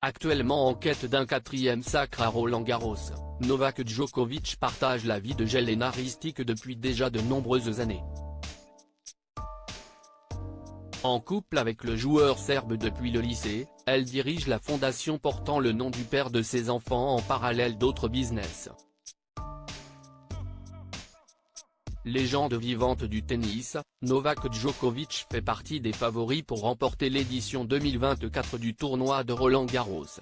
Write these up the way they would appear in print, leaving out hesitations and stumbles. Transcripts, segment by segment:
Actuellement en quête d'un 4e sacre à Roland-Garros, Novak Djokovic partage la vie de Jelena Ristic depuis déjà de nombreuses années. En couple avec le joueur serbe depuis le lycée, elle dirige la fondation portant le nom du père de ses enfants en parallèle d'autres business. Légende vivante du tennis, Novak Djokovic fait partie des favoris pour remporter l'édition 2024 du tournoi de Roland-Garros.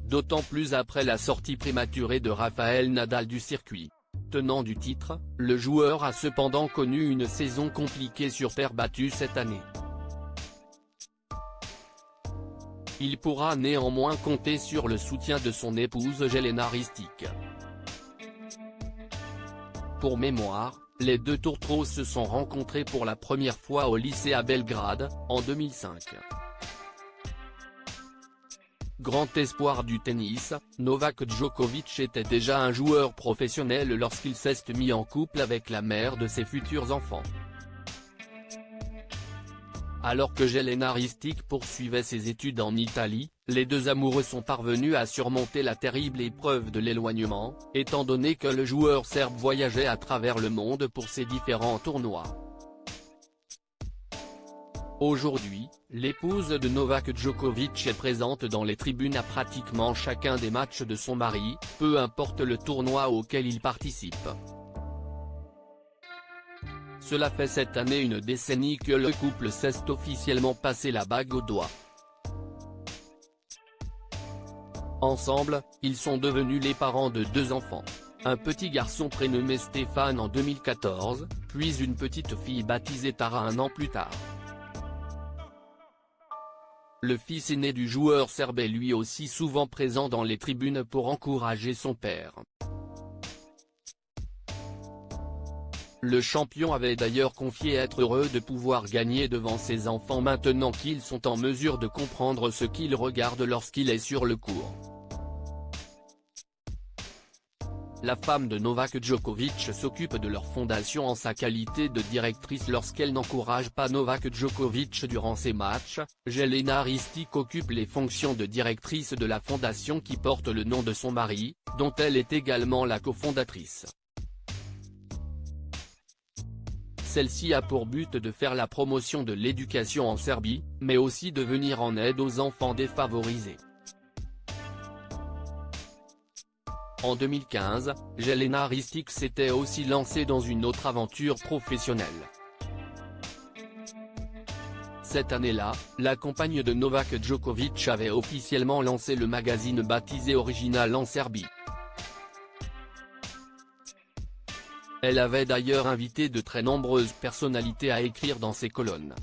D'autant plus après la sortie prématurée de Rafael Nadal du circuit. Tenant du titre, le joueur a cependant connu une saison compliquée sur terre battue cette année. Il pourra néanmoins compter sur le soutien de son épouse Jelena Ristic. Pour mémoire, les deux tourtereaux se sont rencontrés pour la première fois au lycée à Belgrade, en 2005. Grand espoir du tennis, Novak Djokovic était déjà un joueur professionnel lorsqu'il s'est mis en couple avec la mère de ses futurs enfants. Alors que Jelena Ristic poursuivait ses études en Italie, les deux amoureux sont parvenus à surmonter la terrible épreuve de l'éloignement, étant donné que le joueur serbe voyageait à travers le monde pour ses différents tournois. Aujourd'hui, l'épouse de Novak Djokovic est présente dans les tribunes à pratiquement chacun des matchs de son mari, peu importe le tournoi auquel il participe. Cela fait cette année une décennie que le couple s'est officiellement passé la bague au doigt. Ensemble, ils sont devenus les parents de deux enfants. Un petit garçon prénommé Stéphane en 2014, puis une petite fille baptisée Tara un an plus tard. Le fils aîné du joueur serbe est lui aussi souvent présent dans les tribunes pour encourager son père. Le champion avait d'ailleurs confié être heureux de pouvoir gagner devant ses enfants maintenant qu'ils sont en mesure de comprendre ce qu'il regarde lorsqu'il est sur le court. La femme de Novak Djokovic s'occupe de leur fondation en sa qualité de directrice lorsqu'elle n'encourage pas Novak Djokovic durant ses matchs. Jelena Ristic occupe les fonctions de directrice de la fondation qui porte le nom de son mari, dont elle est également la cofondatrice. Celle-ci a pour but de faire la promotion de l'éducation en Serbie, mais aussi de venir en aide aux enfants défavorisés. En 2015, Jelena Ristic s'était aussi lancée dans une autre aventure professionnelle. Cette année-là, la compagne de Novak Djokovic avait officiellement lancé le magazine baptisé Original en Serbie. Elle avait d'ailleurs invité de très nombreuses personnalités à écrire dans ses colonnes.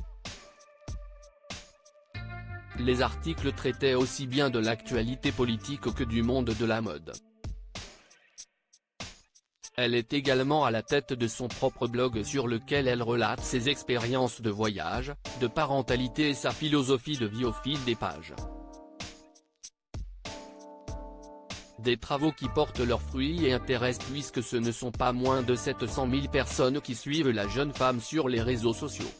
Les articles traitaient aussi bien de l'actualité politique que du monde de la mode. Elle est également à la tête de son propre blog sur lequel elle relate ses expériences de voyage, de parentalité et sa philosophie de vie au fil des pages. Des travaux qui portent leurs fruits et intéressent puisque ce ne sont pas moins de 700 000 personnes qui suivent la jeune femme sur les réseaux sociaux.